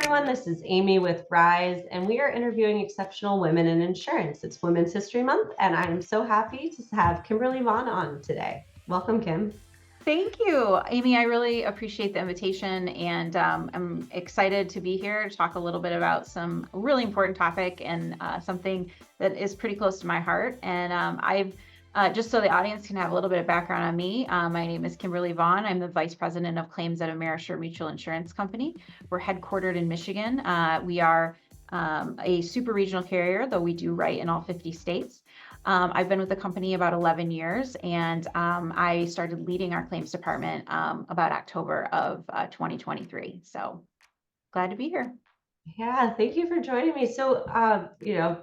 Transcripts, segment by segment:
everyone. This is Amy with Rise, and we are interviewing exceptional women in insurance. It's Women's History Month, and I'm so happy to have Kimberly Vaughn on today. Welcome, Kim. Thank you, Amy. I really appreciate the invitation, and I'm excited to be here to talk a little bit about some really important topic and something that is pretty close to my heart. And I've just so the audience can have a little bit of background on me. My name is Kimberly Vaughn. I'm the Vice President of Claims at Amerisure Mutual Insurance Company. We're headquartered in Michigan. We are a super regional carrier, though we do write in all 50 states. I've been with the company about 11 years, and I started leading our claims department about October of 2023. So glad to be here. Yeah, thank you for joining me. So,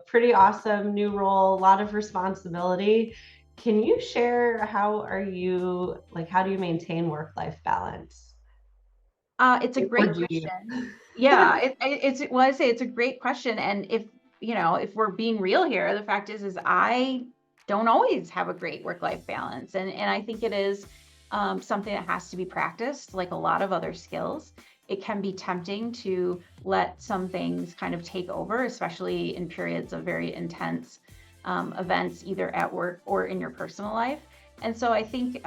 pretty awesome new role, a lot of responsibility. Can you share how do you maintain work-life balance? It's a Or great do you? question. Yeah, well, I say it's a great question. And if we're being real here, the fact is I don't always have a great work-life balance. And I think it is something that has to be practiced, like a lot of other skills. It can be tempting to let some things kind of take over, especially in periods of very intense events, either at work or in your personal life. And so I think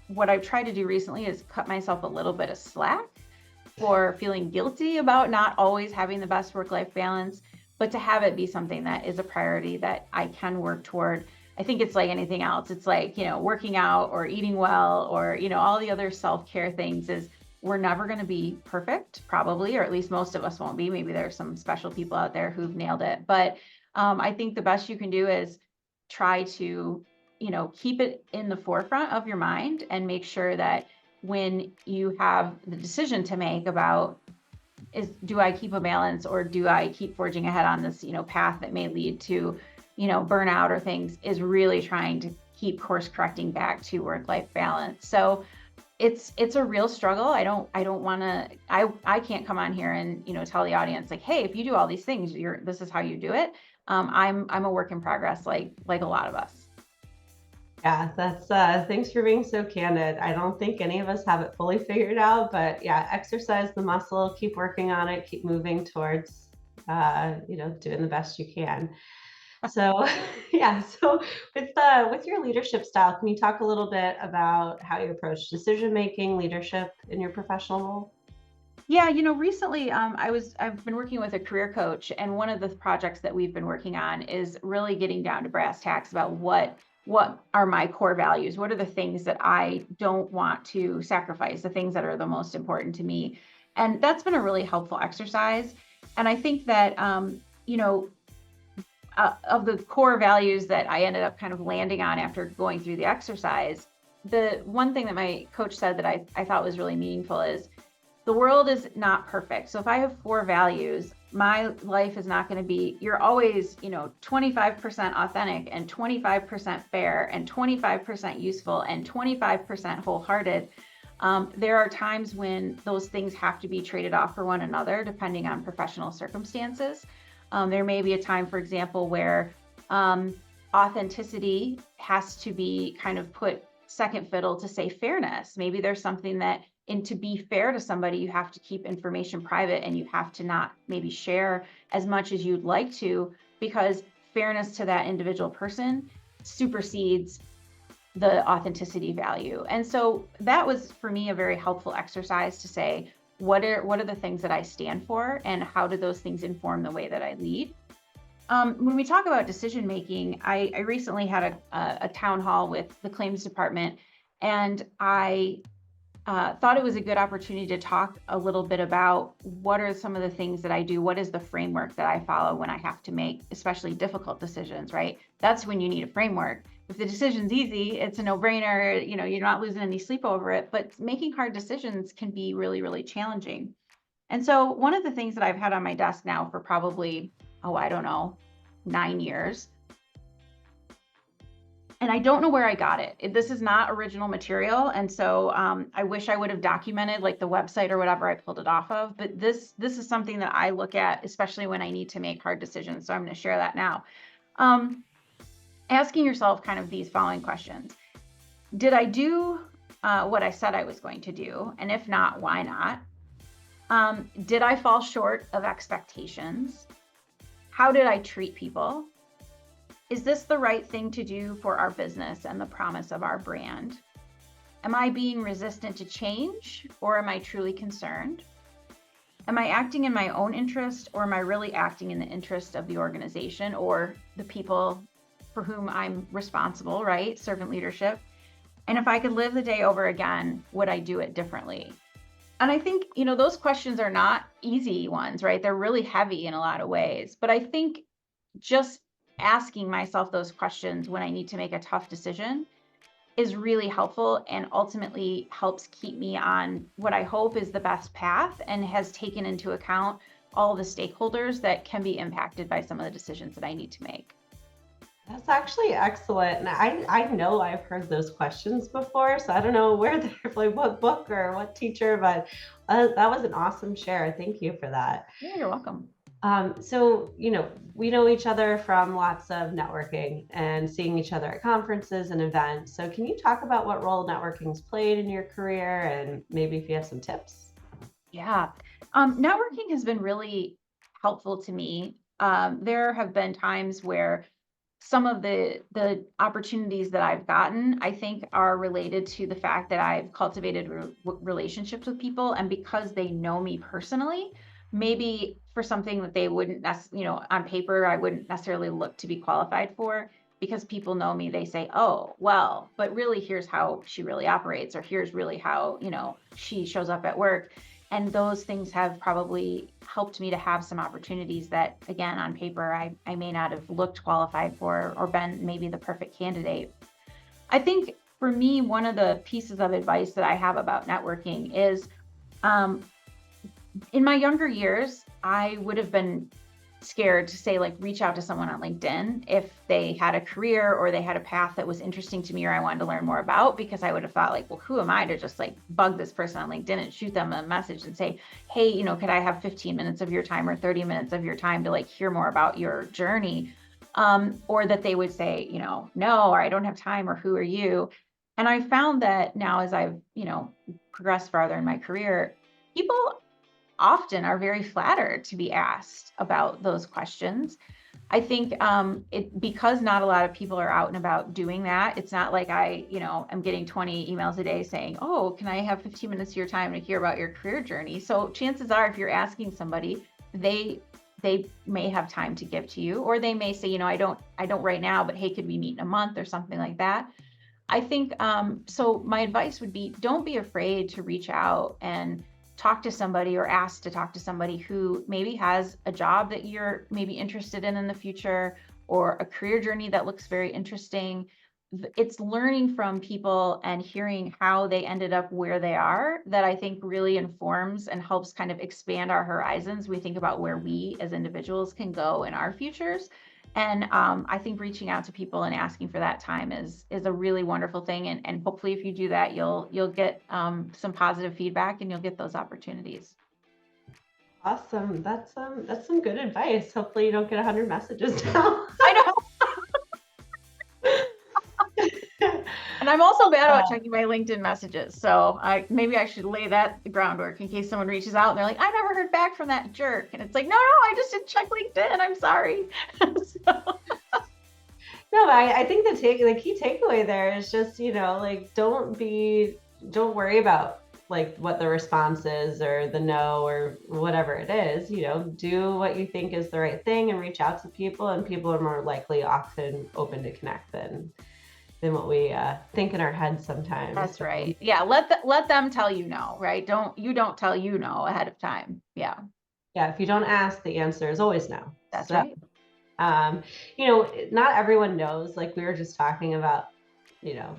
what I've tried to do recently is cut myself a little bit of slack for feeling guilty about not always having the best work-life balance, but to have it be something that is a priority that I can work toward. I think it's like anything else. It's like, working out or eating well or, all the other self-care things is we're never going to be perfect, probably, or at least most of us won't be. Maybe there's some special people out there who've nailed it. But I think the best you can do is try to, keep it in the forefront of your mind and make sure that when you have the decision to make about do I keep a balance or do I keep forging ahead on this, path that may lead to, burnout or things, is really trying to keep course correcting back to work-life balance. So it's a real struggle. I don't want to, I can't come on here and, tell the audience like, hey, if you do all these things, this is how you do it. I'm a work in progress, like a lot of us. Yeah, that's thanks for being so candid. I don't think any of us have it fully figured out, but yeah, exercise the muscle, keep working on it, keep moving towards doing the best you can. So yeah, so with your leadership style, can you talk a little bit about how you approach decision making, leadership in your professional role? Yeah, recently I've been working with a career coach, and one of the projects that we've been working on is really getting down to brass tacks about what are my core values? What are the things that I don't want to sacrifice, the things that are the most important to me? And that's been a really helpful exercise. And I think that of the core values that I ended up kind of landing on after going through the exercise, the one thing that my coach said that I thought was really meaningful is the world is not perfect. So if I have four values, my life is not going to be, you're always, 25% authentic and 25% fair and 25% useful and 25% wholehearted. There are times when those things have to be traded off for one another, depending on professional circumstances. There may be a time, for example, where authenticity has to be kind of put second fiddle to, say, fairness. Maybe there's something that, and to be fair to somebody, you have to keep information private and you have to not maybe share as much as you'd like to, because fairness to that individual person supersedes the authenticity value. And so that was for me a very helpful exercise to say, what are the things that I stand for and how do those things inform the way that I lead? When we talk about decision making, I recently had a town hall with the claims department, and I thought it was a good opportunity to talk a little bit about what are some of the things that I do, what is the framework that I follow when I have to make especially difficult decisions, right? That's when you need a framework. If the decision's easy, it's a no-brainer, you're not losing any sleep over it, but making hard decisions can be really, really challenging. And so one of the things that I've had on my desk now for probably, I don't know, 9 years, and I don't know where I got it. This is not original material, and so I wish I would have documented like the website or whatever I pulled it off of. But this is something that I look at, especially when I need to make hard decisions. So I'm going to share that now. Asking yourself kind of these following questions: did I do what I said I was going to do? And if not, why not? Did I fall short of expectations? How did I treat people? Is this the right thing to do for our business and the promise of our brand? Am I being resistant to change, or am I truly concerned? Am I acting in my own interest, or am I really acting in the interest of the organization or the people for whom I'm responsible, right? Servant leadership. And if I could live the day over again, would I do it differently? And I think, those questions are not easy ones, right? They're really heavy in a lot of ways. But I think just asking myself those questions when I need to make a tough decision is really helpful and ultimately helps keep me on what I hope is the best path and has taken into account all the stakeholders that can be impacted by some of the decisions that I need to make. That's actually excellent. And I know I've heard those questions before, so I don't know where they're like what book or what teacher, but that was an awesome share. Thank you for that. Yeah, you're welcome. So, we know each other from lots of networking and seeing each other at conferences and events. So can you talk about what role networking's played in your career and maybe if you have some tips? Yeah. Networking has been really helpful to me. There have been times where some of the opportunities that I've gotten, I think, are related to the fact that I've cultivated relationships with people, and because they know me personally, maybe for something that they wouldn't on paper, I wouldn't necessarily look to be qualified for. Because people know me, they say, "Oh, well, but really, here's how she really operates," or "Here's really how she shows up at work." And those things have probably helped me to have some opportunities that, again, on paper, I may not have looked qualified for or been maybe the perfect candidate. I think for me, one of the pieces of advice that I have about networking is, um, in my younger years, I would have been scared to say, like, reach out to someone on LinkedIn if they had a career or they had a path that was interesting to me or I wanted to learn more about, because I would have thought, like, well, who am I to just like bug this person on LinkedIn and shoot them a message and say, hey, could I have 15 minutes of your time or 30 minutes of your time to like hear more about your journey? Or that they would say, no, or I don't have time, or who are you? And I found that now, as I've, progressed farther in my career, people often are very flattered to be asked about those questions. I think because not a lot of people are out and about doing that. It's not like I, am getting 20 emails a day saying, "Oh, can I have 15 minutes of your time to hear about your career journey?" So chances are, if you're asking somebody, they may have time to give to you, or they may say, I don't right now, but hey, could we meet in a month or something like that? I think so. My advice would be, don't be afraid to reach out and talk to somebody or ask to talk to somebody who maybe has a job that you're maybe interested in the future, or a career journey that looks very interesting. It's learning from people and hearing how they ended up where they are that I think really informs and helps kind of expand our horizons. We think about where we as individuals can go in our futures. And I think reaching out to people and asking for that time is a really wonderful thing. And hopefully, if you do that, you'll get some positive feedback and you'll get those opportunities. Awesome. That's some good advice. Hopefully you don't get 100 messages now. I know. And I'm also bad about checking my LinkedIn messages. So maybe I should lay that groundwork in case someone reaches out and they're like, I never heard back from that jerk. And it's like, no, I just didn't check LinkedIn. I'm sorry. So. No, I think the key takeaway there is just, like don't worry about like what the response is or the no or whatever it is, do what you think is the right thing and reach out to people, and people are more likely often open to connect than what we think in our heads sometimes. That's right. Yeah. Let them tell you no, right? Don't tell no ahead of time. Yeah. Yeah. If you don't ask, the answer is always no. That's right. Not everyone knows, like we were just talking about,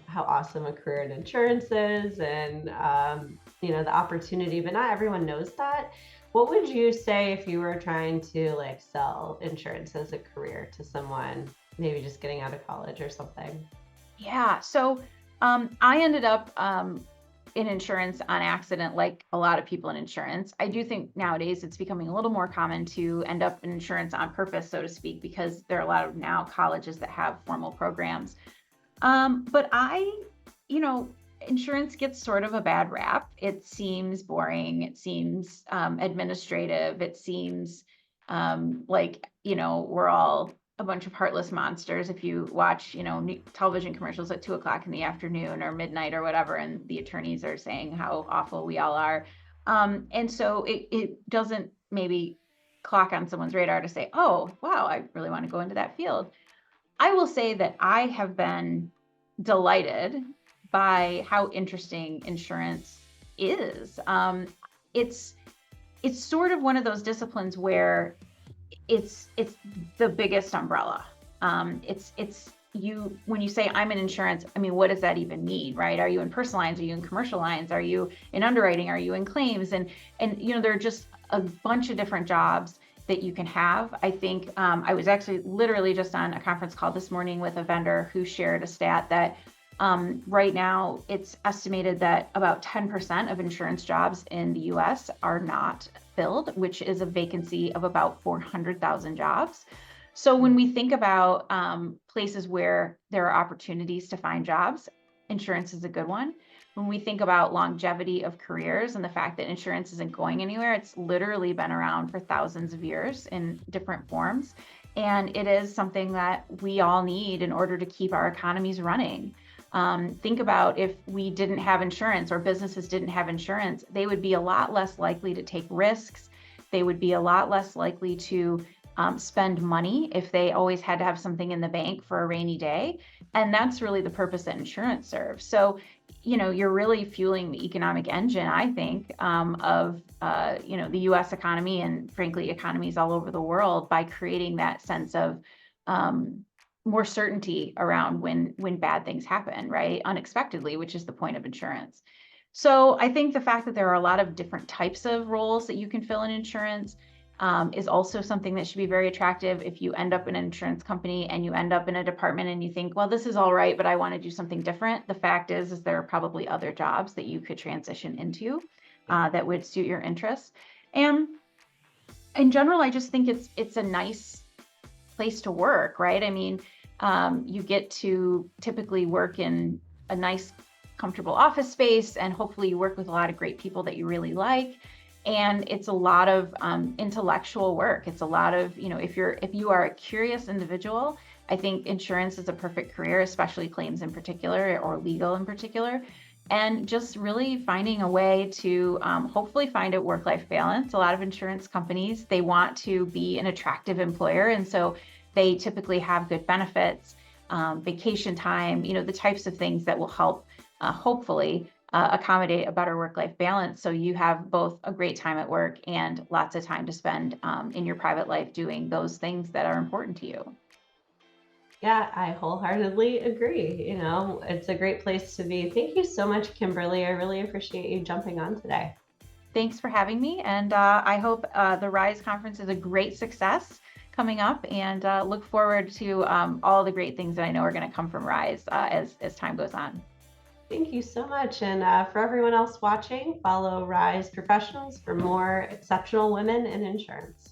how awesome a career in insurance is and, the opportunity, but not everyone knows that. What would you say if you were trying to like sell insurance as a career to someone, maybe just getting out of college or something? Yeah. So I ended up in insurance on accident, like a lot of people in insurance. I do think nowadays it's becoming a little more common to end up in insurance on purpose, so to speak, because there are a lot of now colleges that have formal programs. But I, you know, insurance gets sort of a bad rap. It seems boring. It seems administrative. It seems like, we're all a bunch of heartless monsters if you watch, television commercials at 2 o'clock in the afternoon or midnight or whatever, and the attorneys are saying how awful we all are. And so it doesn't maybe clock on someone's radar to say, oh, wow, I really want to go into that field. I will say that I have been delighted by how interesting insurance is. It's it's sort of one of those disciplines where it's the biggest umbrella. It's you when you say I'm in insurance, I mean, what does that even mean, right? Are you in personal lines? Are you in commercial lines? Are you in underwriting? Are you in claims? And there are just a bunch of different jobs that you can have. I think I was actually literally just on a conference call this morning with a vendor who shared a stat that right now it's estimated that about 10% of insurance jobs in the US are not filled, which is a vacancy of about 400,000 jobs. So when we think about places where there are opportunities to find jobs, insurance is a good one. When we think about longevity of careers and the fact that insurance isn't going anywhere, it's literally been around for thousands of years in different forms. And it is something that we all need in order to keep our economies running. Think about if we didn't have insurance or businesses didn't have insurance, they would be a lot less likely to take risks. They would be a lot less likely to spend money if they always had to have something in the bank for a rainy day. And that's really the purpose that insurance serves. So, you're really fueling the economic engine, I think, of, the US economy and frankly, economies all over the world by creating that sense of more certainty around when bad things happen, right? Unexpectedly, which is the point of insurance. So I think the fact that there are a lot of different types of roles that you can fill in insurance is also something that should be very attractive. If you end up in an insurance company and you end up in a department and you think, well, this is all right, but I want to do something different. The fact is there are probably other jobs that you could transition into that would suit your interests. And in general, I just think it's a nice place to work, right? I mean, you get to typically work in a nice, comfortable office space, and hopefully you work with a lot of great people that you really like. And it's a lot of intellectual work. It's a lot of, if you are a curious individual, I think insurance is a perfect career, especially claims in particular or legal in particular. And just really finding a way to hopefully find a work-life balance. A lot of insurance companies, they want to be an attractive employer. And so they typically have good benefits, vacation time, the types of things that will help hopefully accommodate a better work-life balance. So you have both a great time at work and lots of time to spend in your private life doing those things that are important to you. Yeah, I wholeheartedly agree. It's a great place to be. Thank you so much, Kimberly. I really appreciate you jumping on today. Thanks for having me. And I hope the RISE conference is a great success coming up, and look forward to all the great things that I know are going to come from RISE as time goes on. Thank you so much. And for everyone else watching, follow Rise Professionals for more exceptional women in insurance.